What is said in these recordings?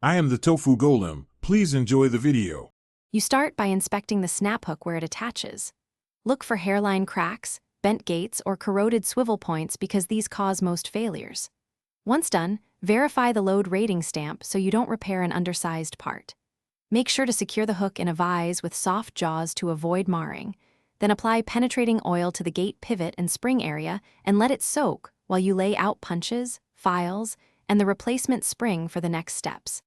I am the tofu golem. Please enjoy the video. You start by inspecting the snap hook where it attaches. Look for hairline cracks, bent gates, or corroded swivel points because these cause most failures. Once done, verify the load rating stamp so you don't repair an undersized part. Make sure to secure the hook in a vise with soft jaws to avoid marring. Then apply penetrating oil to the gate pivot and spring area and let it soak while you lay out punches, files, and the replacement spring for the next steps.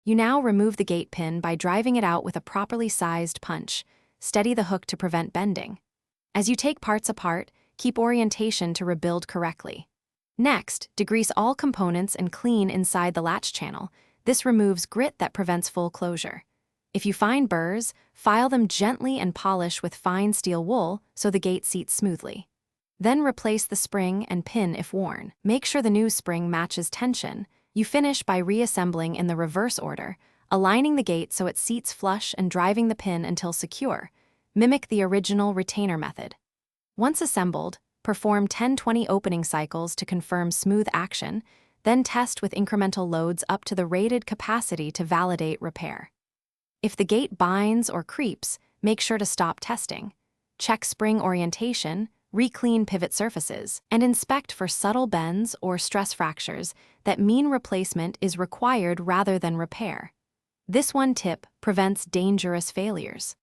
You now remove the gate pin by driving it out with a properly sized punch. Steady the hook to prevent bending. As you take parts apart, keep orientation to rebuild correctly. Next, degrease all components and clean inside the latch channel. This removes grit that prevents full closure. If you find burrs, file them gently and polish with fine steel wool so the gate seats smoothly. Then replace the spring and pin if worn. Make sure the new spring matches tension. You finish by reassembling in the reverse order, aligning the gate so it seats flush and driving the pin until secure. Mimic the original retainer method. Once assembled, perform 10-20 opening cycles to confirm smooth action, then test with incremental loads up to the rated capacity to validate repair. If the gate binds or creeps, make sure to stop testing. Check spring orientation, re-clean pivot surfaces, and inspect for subtle bends or stress fractures that mean replacement is required rather than repair. This one tip prevents dangerous failures.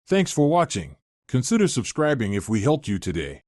Thanks for watching. Consider subscribing if we helped you today.